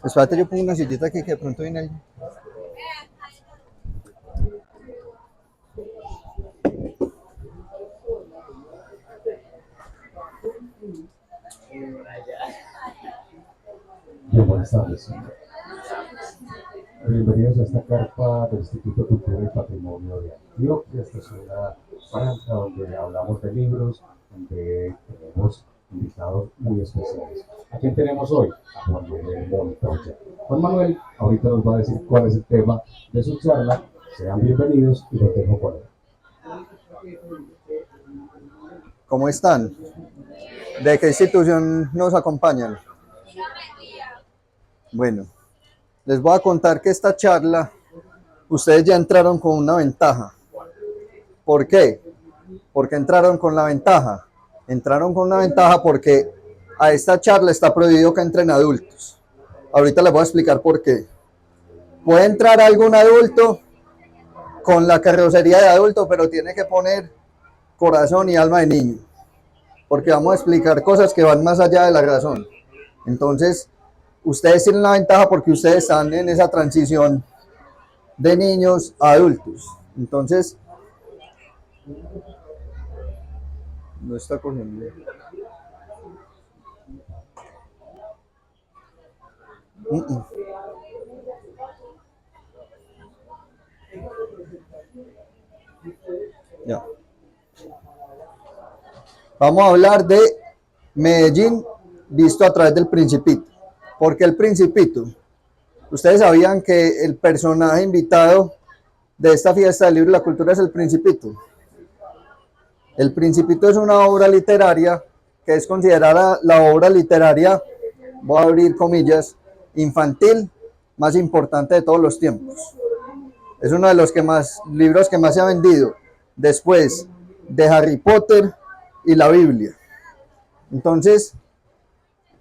Espérate, yo pongo una sillita aquí que de pronto viene alguien. Bien, buenas tardes. Bienvenidos a esta carpa del Instituto de Cultura y Patrimonio de Antioquia. Esta es una franja donde hablamos de libros, donde tenemos invitados muy especiales. ¿A quién tenemos hoy? A Juan Manuel Montoya. Juan Manuel ahorita nos va a decir cuál es el tema de su charla. Sean bienvenidos y los dejo por ahí. ¿Cómo están? ¿De qué institución nos acompañan? Bueno, les voy a contar que esta charla, ustedes ya entraron con una ventaja. ¿Por qué? Porque entraron con la ventaja. Entraron con una ventaja porque a esta charla está prohibido que entren adultos. Ahorita les voy a explicar por qué. Puede entrar algún adulto con la carrocería de adulto, pero tiene que poner corazón y alma de niño, porque vamos a explicar cosas que van más allá de la razón. Entonces, ustedes tienen la ventaja porque ustedes están en esa transición de niños a adultos. Entonces, no está cogiendo. Ya. Vamos a hablar de Medellín visto a través del Principito. ¿Por qué el Principito? Ustedes sabían que el personaje invitado de esta fiesta del libro y la cultura es el Principito. El Principito es una obra literaria que es considerada la obra literaria, voy a abrir comillas, infantil más importante de todos los tiempos. Es uno de los libros que más se ha vendido, después de Harry Potter y la Biblia. Entonces,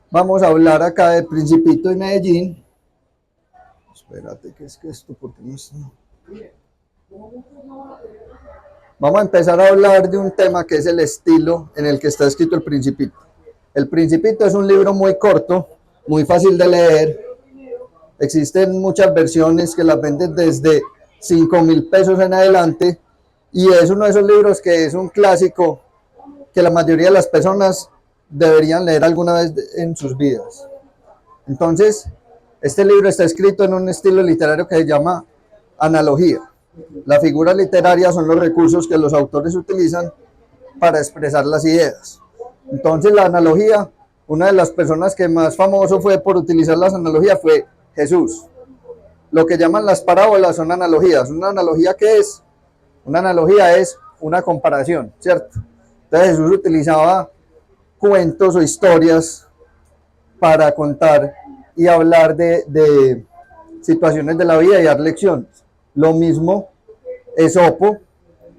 vamos a hablar acá del Principito de Medellín. Espérate, ¿qué es que esto? ¿Por qué no está? Vamos a empezar a hablar de un tema que es el estilo en el que está escrito el Principito. El Principito es un libro muy corto, muy fácil de leer. Existen muchas versiones que las venden desde 5.000 pesos en adelante, y es uno de esos libros que es un clásico que la mayoría de las personas deberían leer alguna vez en sus vidas. Entonces, este libro está escrito en un estilo literario que se llama analogía. La figura literaria son los recursos que los autores utilizan para expresar las ideas. Entonces, la analogía, una de las personas que más famoso fue por utilizar las analogías fue Jesús. Lo que llaman las parábolas son analogías. ¿Una analogía qué es? Una analogía es una comparación, ¿cierto? Entonces Jesús utilizaba cuentos o historias para contar y hablar de situaciones de la vida y dar lecciones. Lo mismo Esopo,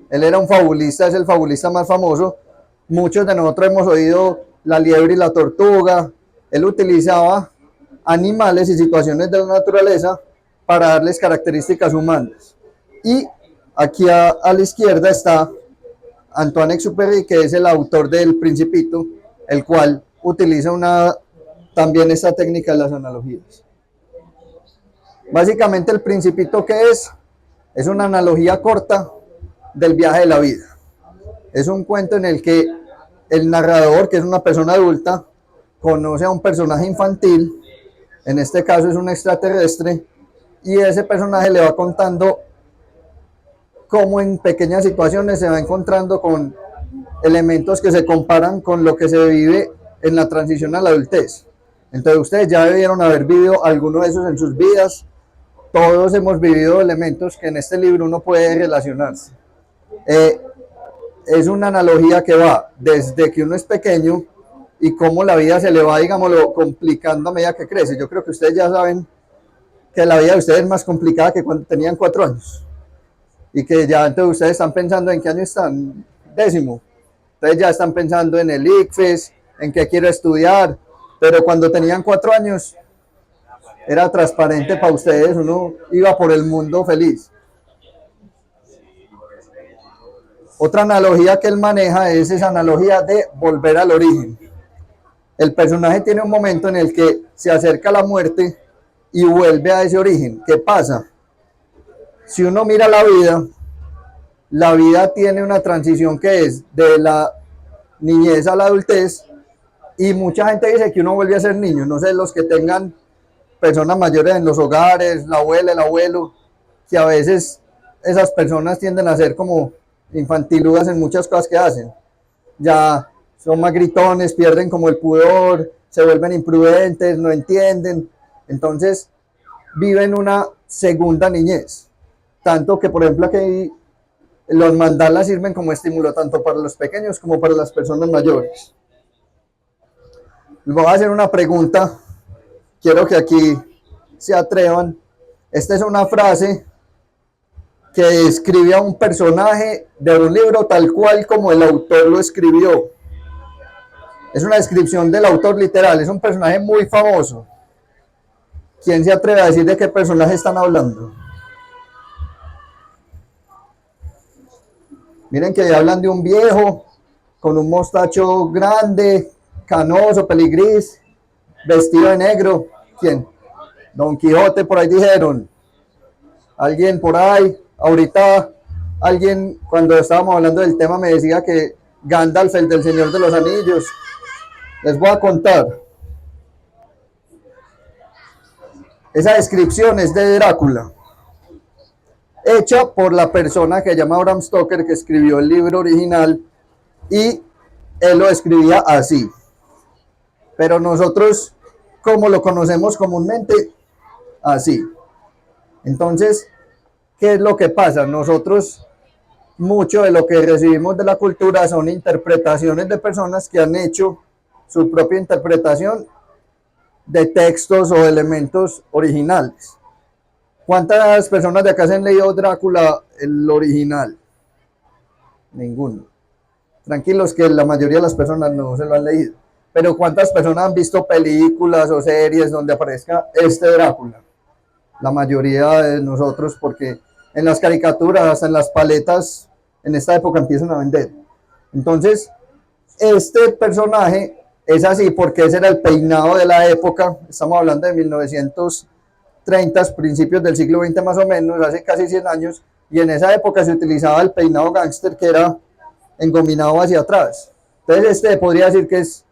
él era un fabulista, es el fabulista más famoso. Muchos de nosotros hemos oído La liebre y la tortuga. Él utilizaba animales y situaciones de la naturaleza para darles características humanas. Y aquí a la izquierda está Antoine-Exupéry, que es el autor del Principito, el cual utiliza también esta técnica de las analogías. Básicamente el Principito, ¿qué es? Es una analogía corta del viaje de la vida. Es un cuento en el que el narrador, que es una persona adulta, conoce a un personaje infantil, en este caso es un extraterrestre, y ese personaje le va contando cómo en pequeñas situaciones se va encontrando con elementos que se comparan con lo que se vive en la transición a la adultez. Entonces ustedes ya debieron haber vivido alguno de esos en sus vidas. Todos hemos vivido elementos que en este libro uno puede relacionarse. Es una analogía que va desde que uno es pequeño y cómo la vida se le va, digámoslo, complicando a medida que crece. Yo creo que ustedes ya saben que la vida de ustedes es más complicada que cuando tenían 4 años. Y que ya entonces ustedes están pensando en qué año están, 10º. Entonces ya están pensando en el ICFES, en qué quiero estudiar. Pero cuando tenían 4 años, era transparente para ustedes, uno iba por el mundo feliz. Otra analogía que él maneja es esa analogía de volver al origen. El personaje tiene un momento en el que se acerca a la muerte y vuelve a ese origen. ¿Qué pasa? Si uno mira la vida tiene una transición que es de la niñez a la adultez, y mucha gente dice que uno vuelve a ser niño. No sé, los que tengan personas mayores en los hogares, la abuela, el abuelo, que a veces esas personas tienden a ser como infantiludas en muchas cosas que hacen. Ya son más gritones, pierden como el pudor, se vuelven imprudentes, no entienden. Entonces viven una segunda niñez. Tanto que, por ejemplo, aquí los mandalas sirven como estímulo tanto para los pequeños como para las personas mayores. Les voy a hacer una pregunta. Quiero que aquí se atrevan. Esta es una frase que describe a un personaje de un libro tal cual como el autor lo escribió. Es una descripción del autor literal. Es un personaje muy famoso. ¿Quién se atreve a decir de qué personaje están hablando? Miren que hablan de un viejo con un mostacho grande, canoso, peligris, vestido de negro. ¿Quién? Don Quijote, por ahí dijeron. Alguien por ahí, ahorita, alguien cuando estábamos hablando del tema me decía que Gandalf, el del Señor de los Anillos. Les voy a contar. Esa descripción es de Drácula, hecha por la persona que se llama Bram Stoker, que escribió el libro original, y él lo escribía así. Pero nosotros, como lo conocemos comúnmente, así. Entonces, ¿qué es lo que pasa? Nosotros, mucho de lo que recibimos de la cultura son interpretaciones de personas que han hecho su propia interpretación de textos o elementos originales. ¿Cuántas personas de acá se han leído Drácula, el original? Ninguno. Tranquilos que la mayoría de las personas no se lo han leído. Pero ¿cuántas personas han visto películas o series donde aparezca este Drácula? La mayoría de nosotros, porque en las caricaturas, hasta en las paletas, en esta época empiezan a vender. Entonces, este personaje es así porque ese era el peinado de la época. Estamos hablando de 1930, principios del siglo XX más o menos, hace casi 100 años, y en esa época se utilizaba el peinado gángster, que era engominado hacia atrás. Entonces este podría decir que es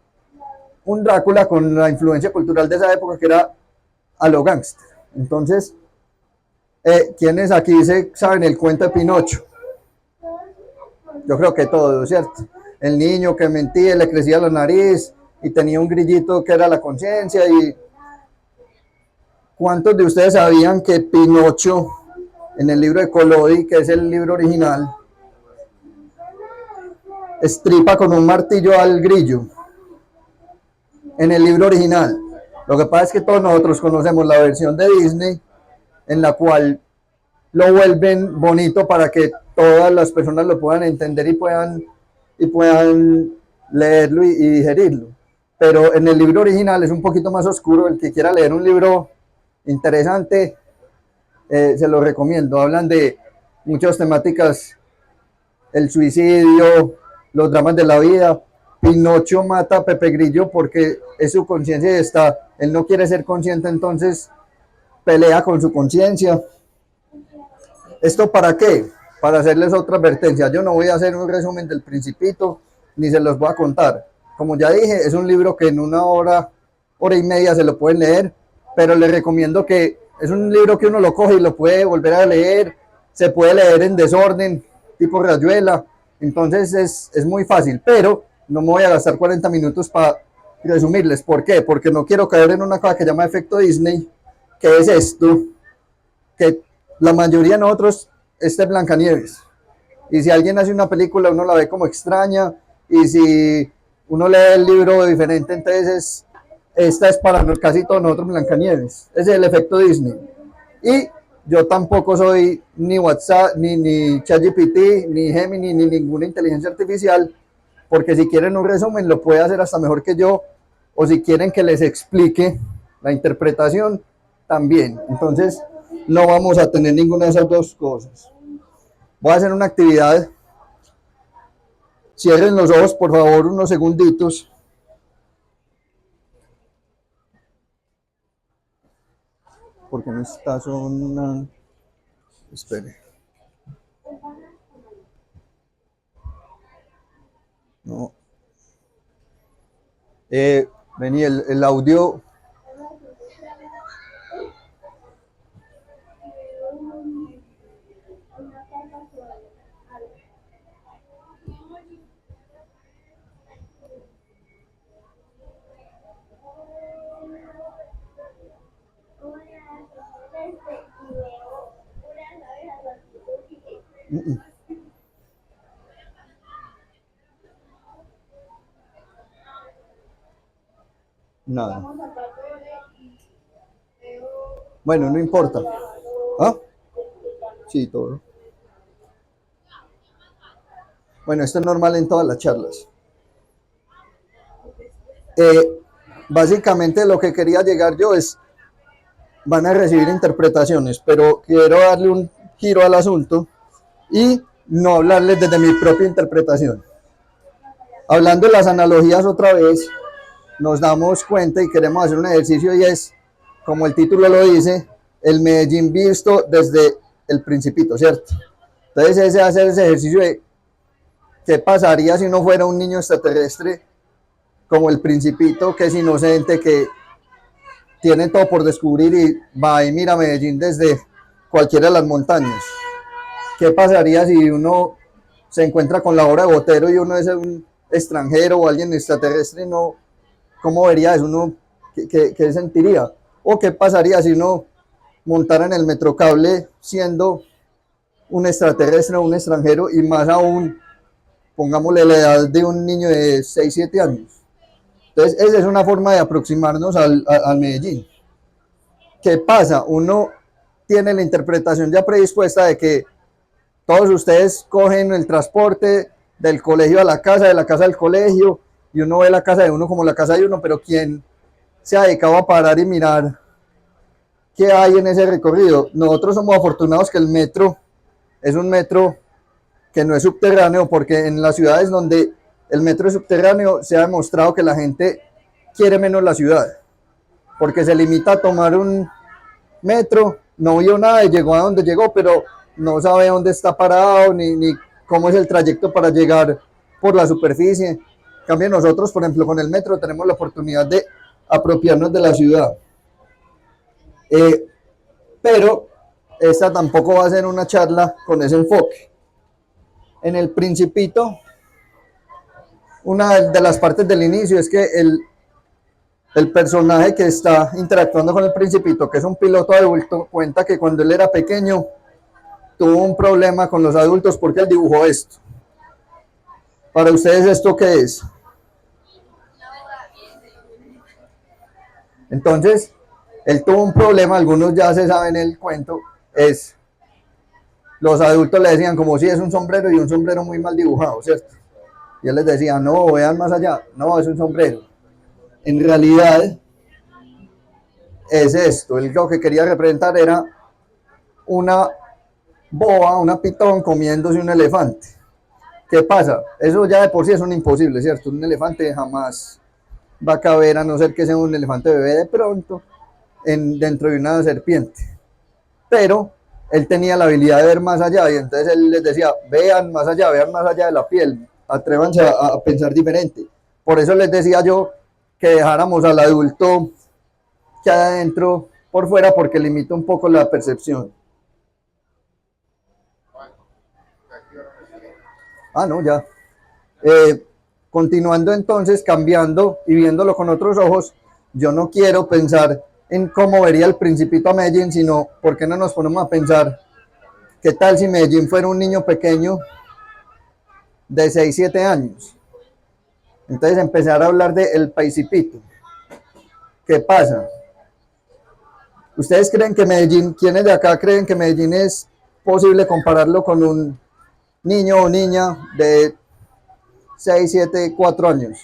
un Drácula con la influencia cultural de esa época, que era a lo gángster. Entonces, ¿quiénes aquí saben el cuento de Pinocho? Yo creo que todos, ¿cierto? El niño que mentía, le crecía la nariz y tenía un grillito que era la conciencia. Y ¿cuántos de ustedes sabían que Pinocho, en el libro de Collodi, que es el libro original, estripa con un martillo al grillo? En el libro original. Lo que pasa es que todos nosotros conocemos la versión de Disney, en la cual lo vuelven bonito para que todas las personas lo puedan entender y puedan leerlo y digerirlo. Pero en el libro original es un poquito más oscuro. El que quiera leer un libro interesante, se lo recomiendo. Hablan de muchas temáticas: el suicidio, los dramas de la vida. Pinocho mata a Pepe Grillo porque es su conciencia y está. Él no quiere ser consciente, entonces pelea con su conciencia. ¿Esto para qué? Para hacerles otra advertencia. Yo no voy a hacer un resumen del Principito, ni se los voy a contar. Como ya dije, es un libro que en una hora, hora y media se lo pueden leer, pero les recomiendo que es un libro que uno lo coge y lo puede volver a leer, se puede leer en desorden, tipo rayuela, entonces es muy fácil, pero no me voy a gastar 40 minutos para resumirles. ¿Por qué? Porque no quiero caer en una cosa que se llama efecto Disney, que es esto, que la mayoría de nosotros, este es Blancanieves. Y si alguien hace una película, uno la ve como extraña. Y si uno lee el libro diferente, entonces esta es para casi todos nosotros Blancanieves. Ese es el efecto Disney. Y yo tampoco soy ni WhatsApp, ni ChatGPT, ni Gemini, ni ninguna inteligencia artificial. Porque si quieren un resumen, lo puede hacer hasta mejor que yo. O si quieren que les explique la interpretación, también. Entonces, no vamos a tener ninguna de esas dos cosas. Voy a hacer una actividad. Cierren los ojos, por favor, unos segunditos. porque no está sonando. Espere. No. Vení, el audio. Nada. Bueno, no importa. ¿Ah? Sí, todo. Bueno, esto es normal en todas las charlas. Básicamente lo que quería llegar yo es, van a recibir interpretaciones, pero quiero darle un giro al asunto y no hablarles desde mi propia interpretación. Hablando de las analogías otra vez, nos damos cuenta y queremos hacer un ejercicio y es, como el título lo dice, el Medellín visto desde el Principito, ¿cierto? Entonces ese hacer ese ejercicio de qué pasaría si no fuera un niño extraterrestre como el Principito, que es inocente, que tiene todo por descubrir y va y mira Medellín desde cualquiera de las montañas. ¿Qué pasaría si uno se encuentra con la obra de Botero y uno es un extranjero o alguien extraterrestre? No, ¿cómo vería eso? Uno, ¿qué sentiría? ¿O qué pasaría si uno montara en el Metrocable siendo un extraterrestre o un extranjero y más aún, pongámosle la edad de un niño de 6, 7 años? Entonces, esa es una forma de aproximarnos al Medellín. ¿Qué pasa? Uno tiene la interpretación ya predispuesta de que todos ustedes cogen el transporte del colegio a la casa, de la casa al colegio, y uno ve la casa de uno como la casa de uno, pero ¿quién se ha dedicado a parar y mirar qué hay en ese recorrido? Nosotros somos afortunados que el metro es un metro que no es subterráneo, porque en las ciudades donde el metro es subterráneo se ha demostrado que la gente quiere menos la ciudad, porque se limita a tomar un metro, no vio nada y llegó a donde llegó, pero no sabe dónde está parado ni cómo es el trayecto para llegar por la superficie. En cambio, nosotros, por ejemplo, con el metro tenemos la oportunidad de apropiarnos de la ciudad. Pero esta tampoco va a ser una charla con ese enfoque. En el Principito, una de las partes del inicio es que el personaje que está interactuando con el Principito, que es un piloto adulto, cuenta que cuando él era pequeño tuvo un problema con los adultos porque él dibujó esto. Para ustedes, ¿esto qué es? Entonces, él tuvo un problema, algunos ya se saben el cuento, es, los adultos le decían como si es un sombrero y un sombrero muy mal dibujado, ¿cierto? Y él les decía, no, vean más allá, no, es un sombrero. En realidad, es esto, él lo que quería representar era una boa, una pitón comiéndose un elefante. ¿Qué pasa? Eso ya de por sí es un imposible, ¿cierto? Un elefante jamás va a caber, a no ser que sea un elefante bebé de pronto, dentro de una serpiente. Pero él tenía la habilidad de ver más allá y entonces él les decía, vean más allá de la piel, atrévanse a pensar diferente. Por eso les decía yo que dejáramos al adulto que hay adentro por fuera, porque limita un poco la percepción. Ah, no, ya. Continuando entonces, cambiando y viéndolo con otros ojos, yo no quiero pensar en cómo vería el Principito a Medellín, sino por qué no nos ponemos a pensar qué tal si Medellín fuera un niño pequeño de 6, 7 años. Entonces empezar a hablar de el Principito. ¿Qué pasa? ¿Ustedes creen que Medellín, quiénes de acá creen que Medellín es posible compararlo con un niño o niña de 6, 7, 4 años?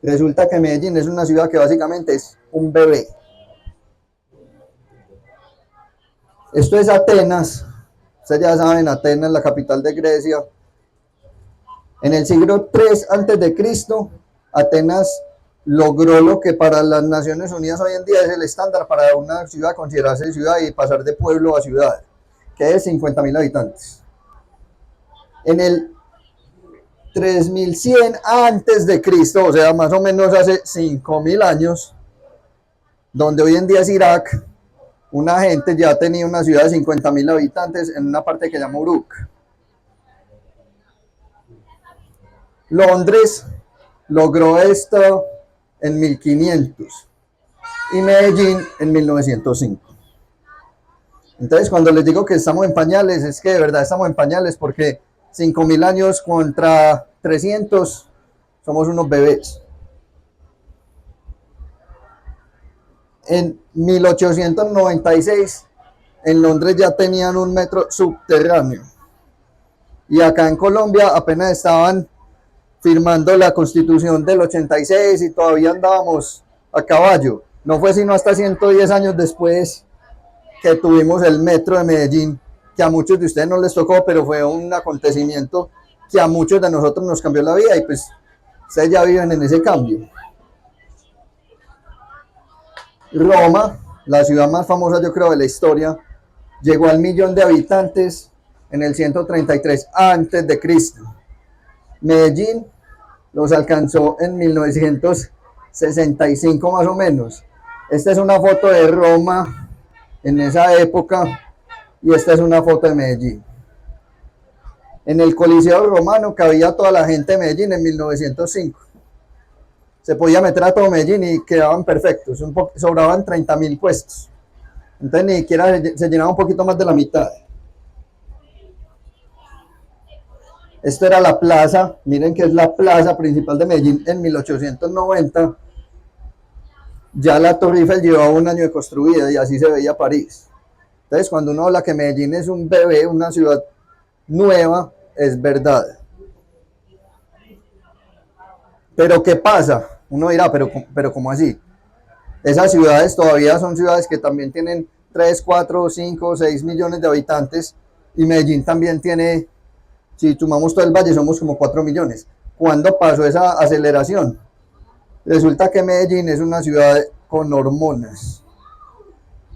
Resulta que Medellín es una ciudad que básicamente es un bebé. Esto es Atenas. Ustedes ya saben, Atenas, la capital de Grecia. En el siglo III a.C., Atenas logró lo que para las Naciones Unidas hoy en día es el estándar para una ciudad considerarse ciudad y pasar de pueblo a ciudad, que es 50.000 habitantes. En el 3100 antes de Cristo, o sea, más o menos hace 5000 años, donde hoy en día es Irak, una gente ya tenía una ciudad de 50.000 habitantes en una parte que se llama Uruk. Londres logró esto en 1500 y Medellín en 1905. Entonces, cuando les digo que estamos en pañales, es que de verdad estamos en pañales porque 5000 años contra 300 somos unos bebés. En 1896 en Londres ya tenían un metro subterráneo y acá en Colombia apenas estaban firmando la Constitución del 86 y todavía andábamos a caballo. No fue sino hasta 110 años después que tuvimos el metro de Medellín, que a muchos de ustedes no les tocó, pero fue un acontecimiento que a muchos de nosotros nos cambió la vida y pues ustedes ya viven en ese cambio. Roma, la ciudad más famosa yo creo de la historia, llegó al 1.000.000 de habitantes en el 133 antes de Cristo. Medellín los alcanzó en 1965 más o menos. Esta es una foto de Roma en esa época y esta es una foto de Medellín. En el Coliseo Romano cabía toda la gente de Medellín en 1905. Se podía meter a todo Medellín y quedaban perfectos, sobraban 30.000 puestos. Entonces ni siquiera se llenaba un poquito más de la mitad. Esto era la plaza, miren que es la plaza principal de Medellín en 1890. Ya la Torre Eiffel llevaba un año de construida y así se veía París. Entonces cuando uno habla que Medellín es un bebé, una ciudad nueva, es verdad. Pero ¿qué pasa? Uno dirá, pero ¿cómo así? Esas ciudades todavía son ciudades que también tienen 3, 4, 5, 6 millones de habitantes y Medellín también tiene, si sumamos todo el valle, somos como 4 millones. ¿Cuándo pasó esa aceleración? Resulta que Medellín es una ciudad con hormonas.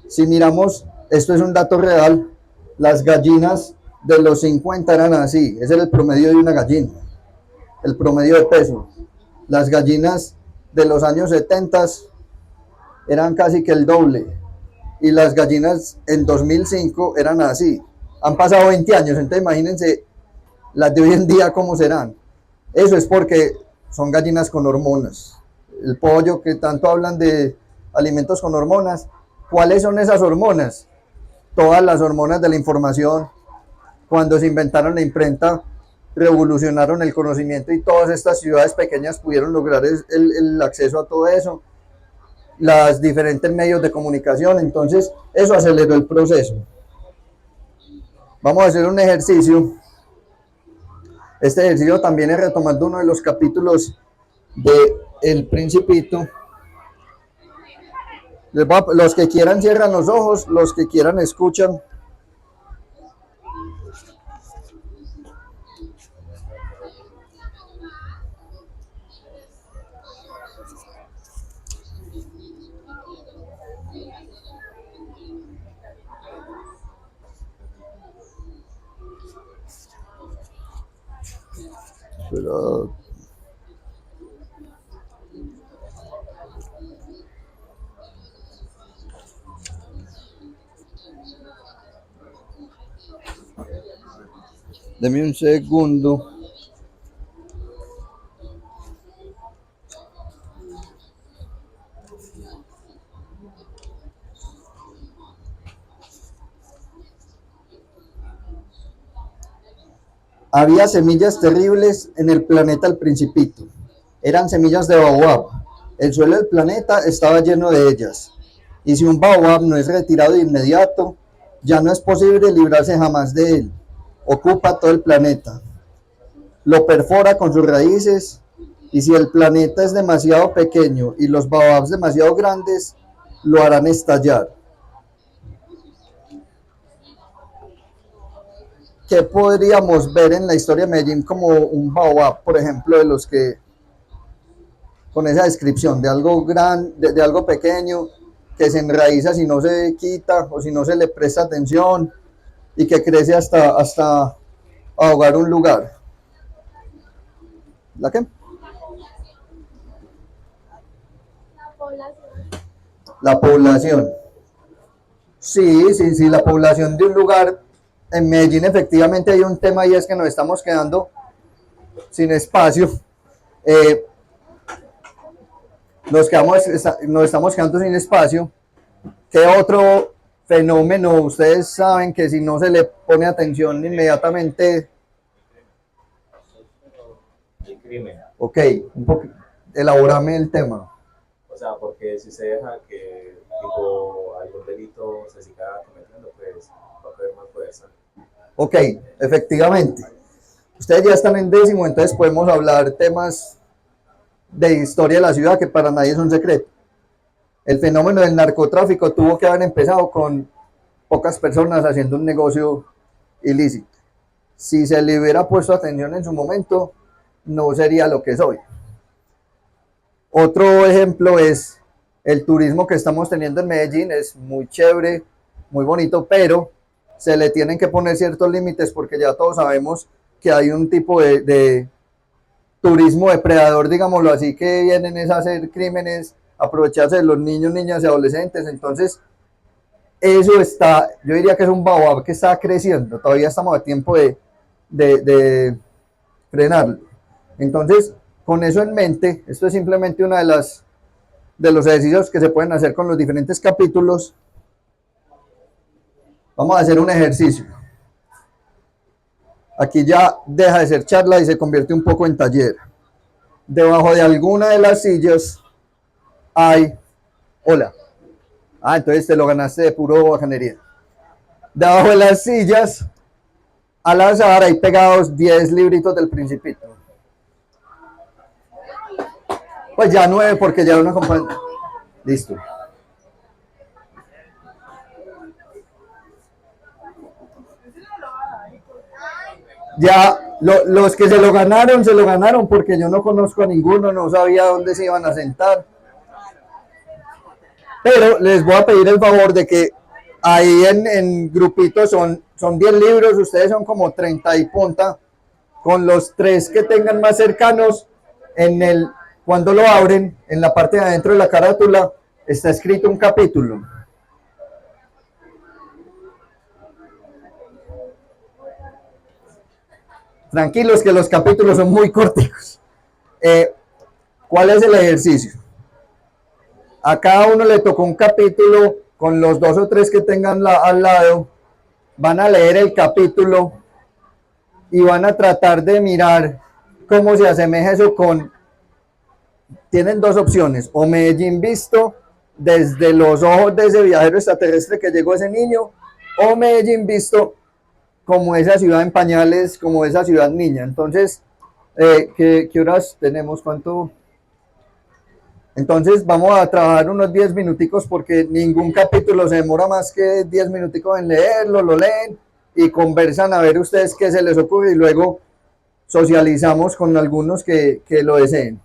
Si miramos, esto es un dato real, las gallinas de los 50 eran así, ese era el promedio de una gallina, el promedio de peso. Las gallinas de los años 70 eran casi que el doble y las gallinas en 2005 eran así. Han pasado 20 años, entonces imagínense las de hoy en día cómo serán. Eso es porque son gallinas con hormonas. El pollo, que tanto hablan de alimentos con hormonas, ¿cuáles son esas hormonas? Todas las hormonas de la información. Cuando se inventaron la imprenta, revolucionaron el conocimiento y todas estas ciudades pequeñas pudieron lograr el acceso a todo eso, los diferentes medios de comunicación. Entonces eso aceleró el proceso. Vamos a hacer un ejercicio. Este ejercicio también es retomando uno de los capítulos de El Principito. Los que quieran cierran los ojos, los que quieran escuchan. Pero deme un segundo. Había semillas terribles en el planeta El Principito. Eran semillas de baobab. El suelo del planeta estaba lleno de ellas. Y si un baobab no es retirado de inmediato, ya no es posible librarse jamás de él. Ocupa todo el planeta. Lo perfora con sus raíces. Y si el planeta es demasiado pequeño y los baobabs demasiado grandes, lo harán estallar. ¿Qué podríamos ver en la historia de Medellín como un baobab, por ejemplo, de los que con esa descripción de algo grande, de algo pequeño, que se enraiza si no se quita o si no se le presta atención y que crece hasta ahogar un lugar. ¿La qué? La población. Sí, sí, sí, la población de un lugar. En Medellín efectivamente hay un tema y es que nos estamos quedando sin espacio. Eh, nos estamos quedando sin espacio. ¿Qué otro fenómeno ustedes saben que si no se le pone atención inmediatamente? El crimen. Ok, un poco, elaborame el tema. O sea, porque si se deja que tipo algún delito se siga cometiendo, pues va a haber más fuerza. Ok, efectivamente. Ustedes ya están en décimo, entonces podemos hablar temas de historia de la ciudad que para nadie es un secreto. El fenómeno del narcotráfico tuvo que haber empezado con pocas personas haciendo un negocio ilícito. Si se le hubiera puesto atención en su momento, no sería lo que es hoy. Otro ejemplo es el turismo que estamos teniendo en Medellín. Es muy chévere, muy bonito, pero se le tienen que poner ciertos límites porque ya todos sabemos que hay un tipo de turismo depredador, digámoslo así, que vienen es a hacer crímenes, aprovecharse de los niños, niñas y adolescentes. Entonces, eso está, yo diría que es un baobab que está creciendo. Todavía estamos a tiempo de frenarlo. Entonces, con eso en mente, esto es simplemente una de los ejercicios que se pueden hacer con los diferentes capítulos. Vamos a hacer un ejercicio. Aquí ya deja de ser charla y se convierte un poco en taller. Debajo de alguna de las sillas hay... Hola. Ah, entonces te lo ganaste de puro bacanería. Debajo de las sillas, al azar, hay pegados 10 libritos del Principito. Pues ya 9 porque ya una compañía. Listo. Ya los que se lo ganaron porque yo no conozco a ninguno, no sabía dónde se iban a sentar. Pero les voy a pedir el favor de que ahí en grupitos son 10 libros, ustedes son como 30 y punta, con los 3 que tengan más cercanos, cuando lo abren, en la parte de adentro de la carátula, está escrito un capítulo. Tranquilos que los capítulos son muy corticos. ¿Cuál es el ejercicio? A cada uno le tocó un capítulo con los 2 o 3 que tengan al lado. Van a leer el capítulo y van a tratar de mirar cómo se asemeja eso con... Tienen 2 opciones, o Medellín visto desde los ojos de ese viajero extraterrestre que llegó ese niño, o Medellín visto como esa ciudad en pañales, como esa ciudad niña. Entonces, ¿qué horas tenemos? ¿Cuánto? Entonces vamos a trabajar unos 10 minuticos porque ningún capítulo se demora más que 10 minuticos en leerlo, lo leen y conversan a ver ustedes qué se les ocurre y luego socializamos con algunos que lo deseen.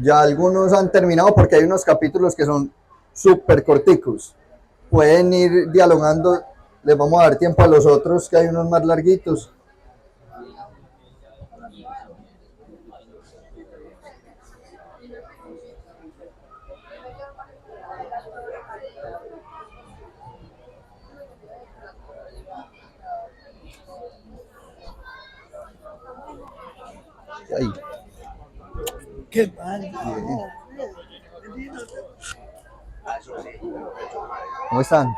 Ya algunos han terminado porque hay unos capítulos que son súper corticos. Pueden ir dialogando, les vamos a dar tiempo a los otros, que hay unos más larguitos. Ahí. ¿Qué tal? ¿Cómo están?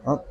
Ah.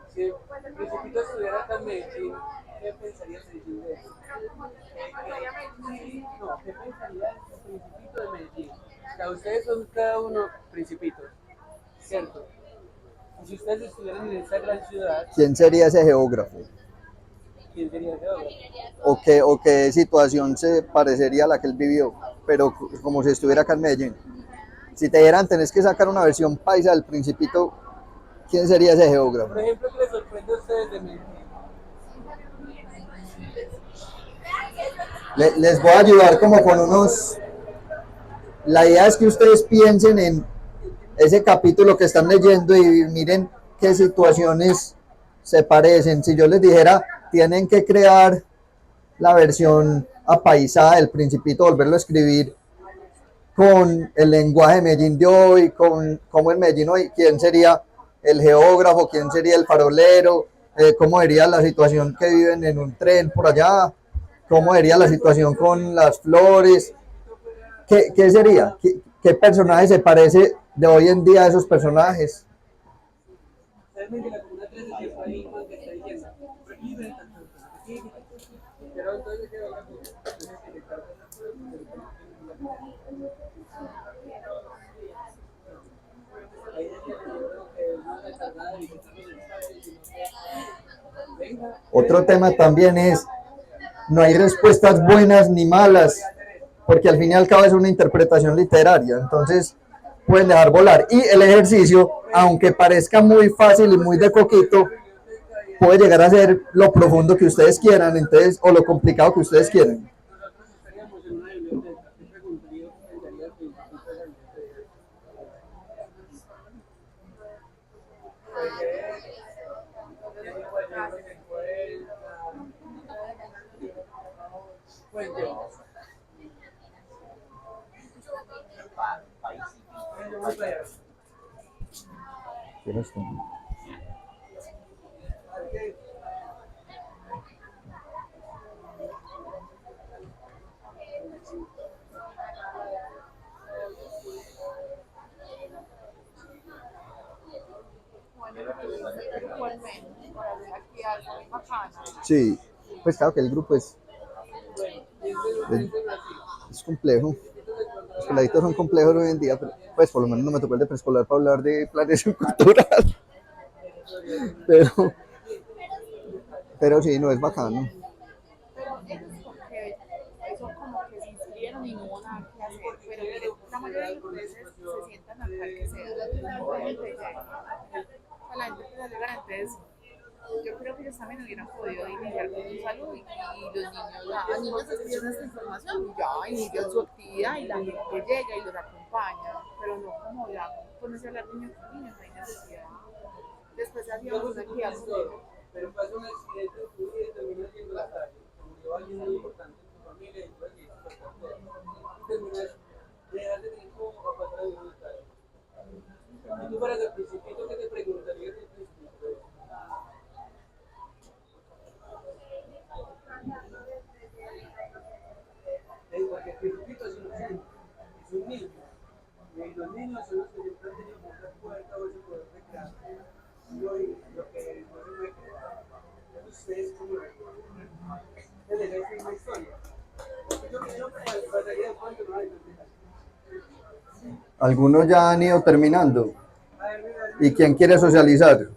Si el Principito estuviera acá en Medellín, ¿qué pensarías de Medellín de eso? No, ¿qué pensaría el Principito de Medellín? O sea, ustedes son cada uno principitos, ¿cierto? Y si ustedes estuvieran en esta gran ciudad, ¿Quién sería ese geógrafo? ¿quién sería el geógrafo? ¿O qué situación se parecería a la que él vivió? Pero como si estuviera acá en Medellín. Si te dieran, tenés que sacar una versión paisa del Principito, ¿quién sería ese geógrafo? Por ejemplo, ¿qué les sorprende a ustedes de Medellín? Les voy a ayudar como con unos... La idea es que ustedes piensen en ese capítulo que están leyendo y miren qué situaciones se parecen. Si yo les dijera, tienen que crear la versión apaisada del Principito, volverlo a escribir con el lenguaje de Medellín de hoy, con cómo en Medellín hoy, quién sería el geógrafo, quién sería el farolero, cómo sería la situación que viven en un tren por allá, cómo sería la situación con las flores, qué sería, qué personaje se parece de hoy en día a esos personajes. Ustedes ven que la comuna 13 sí está ahí, ¿no? Que está diciendo, pero entonces, ¿qué va a Otro tema también es no hay respuestas buenas ni malas, porque al fin y al cabo es una interpretación literaria, entonces pueden dejar volar. Y el ejercicio, aunque parezca muy fácil y muy de coquito, puede llegar a ser lo profundo que ustedes quieran, entonces, o lo complicado que ustedes quieran. Nosotros estaríamos en una biblioteca. ¿Qué preguntaría que pensaría el principito de la biblioteca? Cuente. Igualmente, para hacer actividades muy bacanas. Sí, pues claro que el grupo es complejo. Los peladitos son complejos hoy en día, pero pues por lo menos no me tocó el de preescolar para hablar de planeación cultural. Pero, pero sí, no es bacano. Pero ellos porque eso como que se inscribieron y no hubo nada que hacer. Pero mire, la mayoría de las veces se sientan acá que sea. La gente llega. A la gente que se alegra, entonces yo creo que ellos también hubieran podido iniciar con un saludo y los niños, las niñas escriben esta información y ya inician su actividad y la gente llega y los acompaña. Pero no como ya ponerse a hablar niños con niños, no hay necesidad. Después hacíamos una actividad con ellos. Pero pasa un accidente y termina siendo la calle. Murió alguien muy importante en tu familia y tú aquí y terminas, dejas de tener como papá para vivir en la calle. Y tú fueras el principito, ¿qué te preguntarías del principito? Porque el principito es un niño. Y los niños son los que siempre han tenido esa puerta o ese poder de crear. Lo que no se puede crear. Ustedes como les decís una historia. Yo pasaría de cuánto no hay. Algunos ya han ido terminando. ¿Y quién quiere socializar?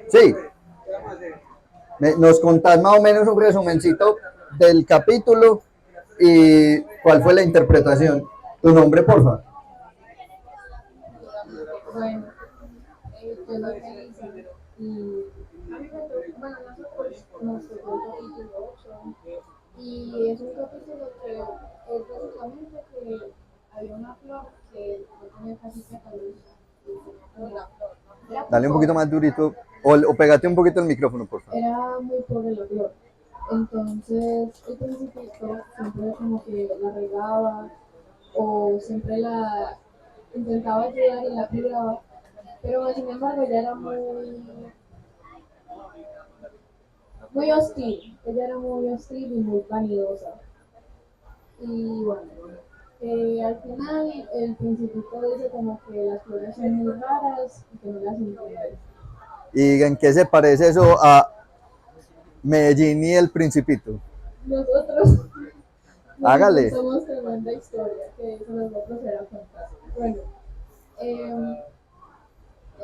Sí. Nos contás más o menos un resumencito del capítulo y cuál fue la interpretación. Tu nombre, porfa. Bueno, yo soy Melissa y bueno, nosotros nos tocó el capítulo 8 y es un capítulo que es básicamente que había una flor que no tenía casi pétalos. Era Dale un poquito más durito o pégate un poquito el micrófono, porfa. Era muy pobre la flor. Entonces el principito siempre como que la regaba o siempre la intentaba ayudar y la cuidaba, pero sin embargo ella era muy hostil, ella era muy hostil y muy vanidosa. Y bueno, al final el principito dice como que las flores son muy raras y que no las entiende. ¿Y en qué se parece eso a Medellín y el Principito? Nosotros Hágale. somos tremenda historia, que eso nos va a proceder a contar. Bueno,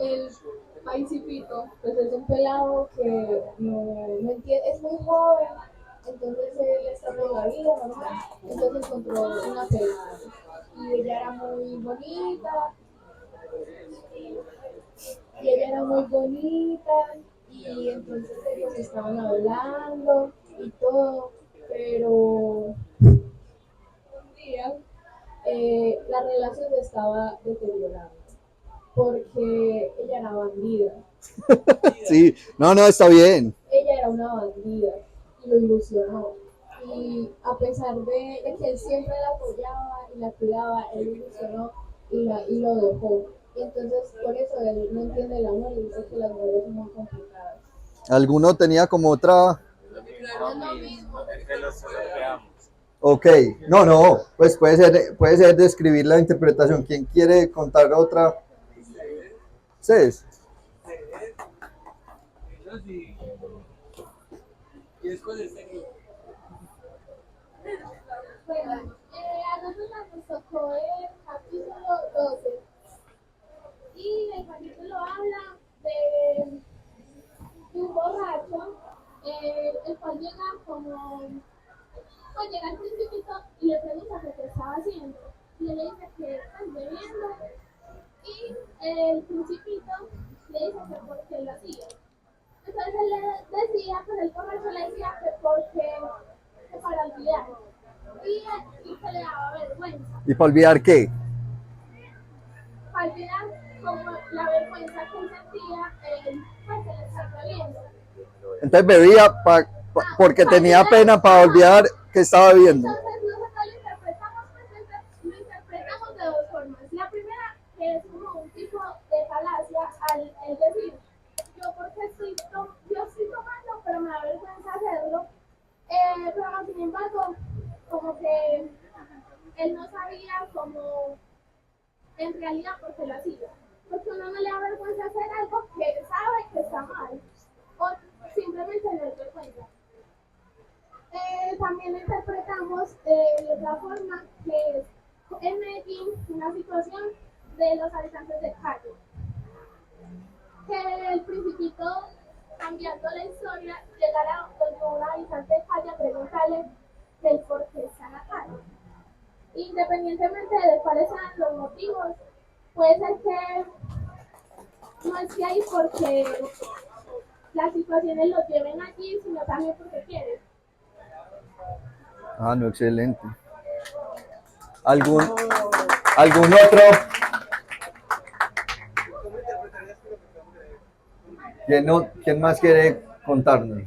el Principito, pues es un pelado que no entiende, es muy joven, entonces él está por la vida normal. Entonces encontró una pelada y ella era muy bonita, y ella era muy bonita, y entonces ellos estaban hablando y todo, pero un día la relación se estaba deteriorando porque ella era bandida. Sí, no, está bien. Ella era una bandida y lo ilusionó. Y a pesar de que él siempre la apoyaba y la cuidaba, él lo ilusionó y lo dejó. Y entonces por eso él no entiende el amor y dice que las mujeres son muy complicadas. ¿Alguno tenía como otra? Entre los europeamos. Ok, pues puede ser describir la interpretación. ¿Quién quiere contar otra? ¿Ustedes? Eso sí. Y después de seguir. Bueno, a nosotros nos tocó el capítulo 12 y el capítulo habla de un borracho el cual llega como, pues llega el principito y le pregunta qué estaba haciendo. Y él le dice que está bebiendo y el principito le dice que por qué lo hacía. Entonces él le decía, pues el borracho le decía que porque, que para olvidar. Y que le daba vergüenza. ¿Y para olvidar qué? Para olvidar como la vergüenza que él sentía, pues el estar bebiendo. Entonces bebía porque tenía pena para olvidar que estaba bebiendo. Entonces nosotros lo interpretamos de dos formas. La primera, que es como un tipo de falacia al decir, yo estoy tomando, pero me da vergüenza hacerlo. Pero sin embargo, como que él no sabía cómo en realidad por qué lo hacía. Porque uno no le da vergüenza hacer algo que sabe que está mal. O simplemente le da vergüenza. También interpretamos de otra forma que es en Medellín una situación de los habitantes de calle. Que el principito, cambiando la historia, llegara donde un habitante de calle a preguntarle del por qué está en la calle. Independientemente de cuáles sean los motivos, puede ser que no esté ahí porque las situaciones lo lleven allí, sino también porque quieren. Ah, no, excelente. ¿Algún otro? ¿Quién más quiere contarnos?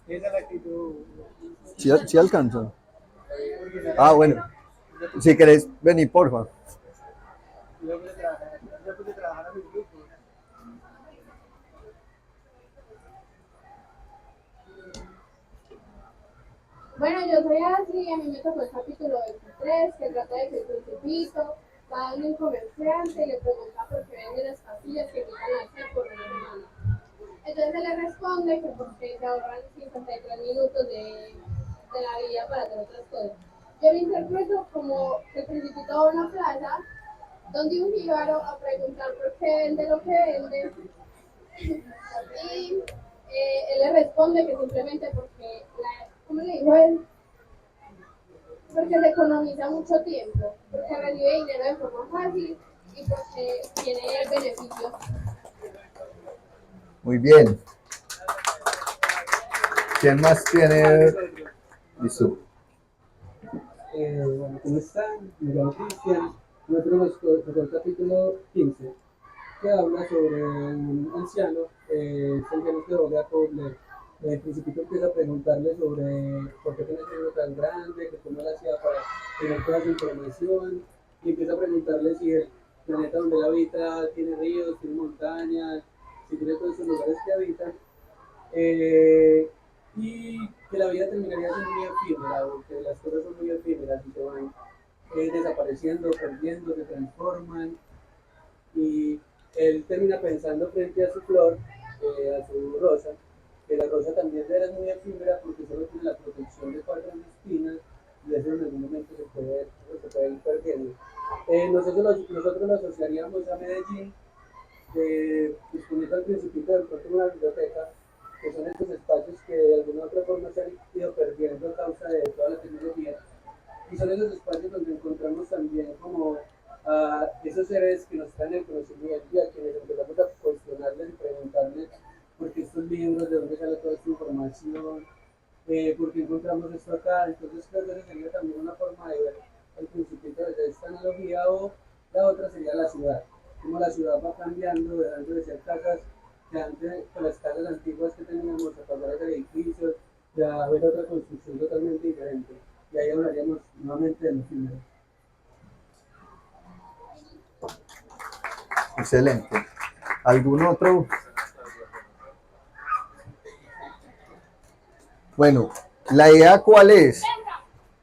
Esa es la actitud. ¿Sí alcanzo? Ah, bueno. Si querés venir, porfa. Yo pude trabajar en mi grupo. Bueno, yo soy así y a mí me tocó el capítulo 23, que trata de que el principito va a un comerciante y le pregunta por qué vende las pastillas que quitan la sed por una semana. Entonces él le responde que porque se ahorran 53 minutos de la vida para hacer otras cosas. Yo lo interpreto como que el principito va a una plaza donde un jíbaro a preguntar por qué vende lo que vende y él le responde que simplemente porque, ¿cómo le dijo él? Porque se economiza mucho tiempo, porque recibe dinero de forma fácil y porque tiene beneficios. Muy bien. ¿Quién más tiene? Listo. Bueno, ¿cómo están? Me llamo Cristian. Nosotros nos tocó el capítulo 15, que habla sobre un anciano, Santiago de Bogotá, el principito empieza a preguntarle sobre por qué tiene ese libro tan grande, que cómo lo hacía para tener toda esa información, y empieza a preguntarle si el planeta donde él habita tiene ríos, tiene montañas, si tiene todos esos lugares que habita, y que la vida terminaría siendo muy efímera, porque las cosas son muy efímeras y se van desapareciendo, perdiendo, se transforman, y él termina pensando frente a su flor, a su rosa, que la rosa también es muy efímera porque solo tiene la protección de 4 espinas y eso en algún momento se puede ir perdiendo. Nosotros lo asociaríamos a Medellín, pues con eso al principito de pronto una biblioteca, que son estos espacios que de alguna u otra forma se han ido perdiendo a causa de toda la tecnología. Y son esos espacios donde encontramos también como a esos seres que nos traen el conocimiento y a quienes empezamos a cuestionarles y preguntarles por qué estos libros, de dónde sale toda esta información, por qué encontramos esto acá. Entonces creo que esa sería también una forma de ver el principito de esta analogía, o la otra sería la ciudad, cómo la ciudad va cambiando, dejando de ser casas que antes, con las casas antiguas que teníamos, a pasar a ser edificios, ya ver otra construcción totalmente diferente. Y ahí hablaríamos nuevamente de los números. Excelente. ¿Algún otro? Bueno, la idea cuál es.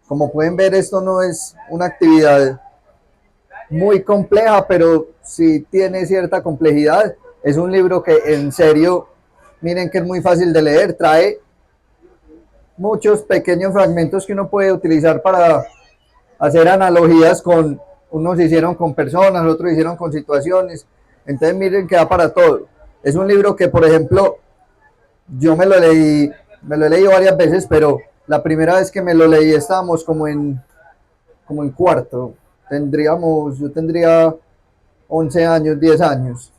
Como pueden ver, esto no es una actividad muy compleja, pero sí tiene cierta complejidad. Es un libro que en serio, miren que es muy fácil de leer, trae muchos pequeños fragmentos que uno puede utilizar para hacer analogías con unos hicieron con personas, otros hicieron con situaciones. Entonces miren que da para todo. Es un libro que, por ejemplo, yo me lo he leído varias veces, pero la primera vez que me lo leí estábamos como en cuarto. Yo tendría 11 años, 10 años.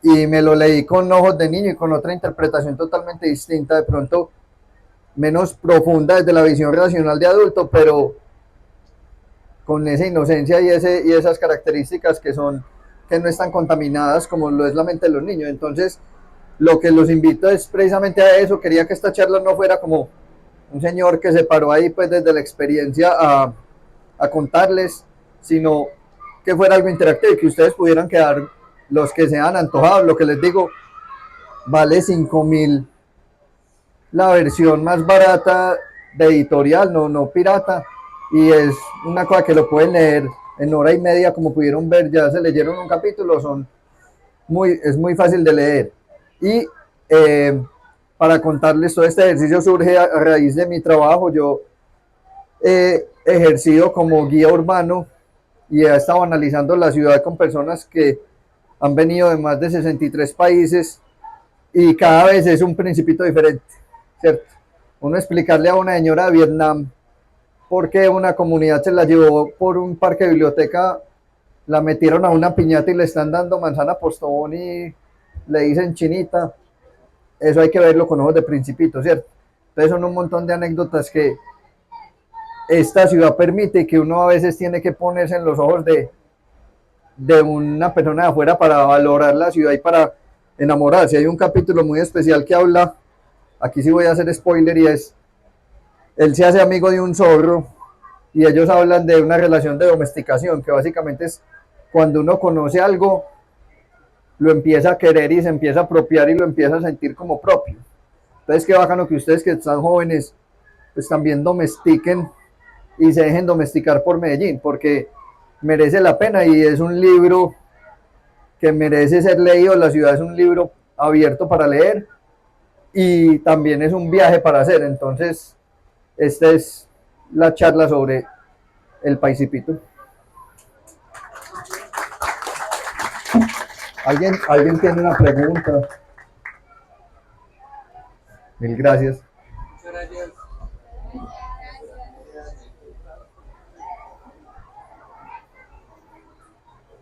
Y me lo leí con ojos de niño y con otra interpretación totalmente distinta, de pronto menos profunda desde la visión racional de adulto, pero con esa inocencia y esas características que no están contaminadas como lo es la mente de los niños. Entonces, lo que los invito es precisamente a eso. Quería que esta charla no fuera como un señor que se paró ahí pues desde la experiencia a contarles, sino que fuera algo interactivo y que ustedes pudieran quedar los que sean antojados. Lo que les digo, vale 5.000 la versión más barata de editorial, no pirata, y es una cosa que lo pueden leer en hora y media, como pudieron ver, ya se leyeron un capítulo, es muy fácil de leer. Y para contarles, todo este ejercicio surge a raíz de mi trabajo. Yo he ejercido como guía urbano y he estado analizando la ciudad con personas que han venido de más de 63 países y cada vez es un principito diferente, ¿cierto? Uno explicarle a una señora de Vietnam por qué una comunidad se la llevó por un parque de biblioteca, la metieron a una piñata y le están dando manzana postobón y le dicen chinita. Eso hay que verlo con ojos de principito, ¿cierto? Entonces son un montón de anécdotas que esta ciudad permite, que uno a veces tiene que ponerse en los ojos de una persona de afuera para valorar la ciudad y para enamorarse. Hay un capítulo muy especial que habla, aquí sí voy a hacer spoiler, y es, él se hace amigo de un zorro y ellos hablan de una relación de domesticación, que básicamente es cuando uno conoce algo, lo empieza a querer y se empieza a apropiar y lo empieza a sentir como propio. Entonces qué bacano que ustedes que están jóvenes pues también domestiquen y se dejen domesticar por Medellín, porque merece la pena y es un libro que merece ser leído. La ciudad es un libro abierto para leer y también es un viaje para hacer. Entonces, esta es la charla sobre el Paisipito. ¿Alguien tiene una pregunta? Mil gracias. Muchas gracias.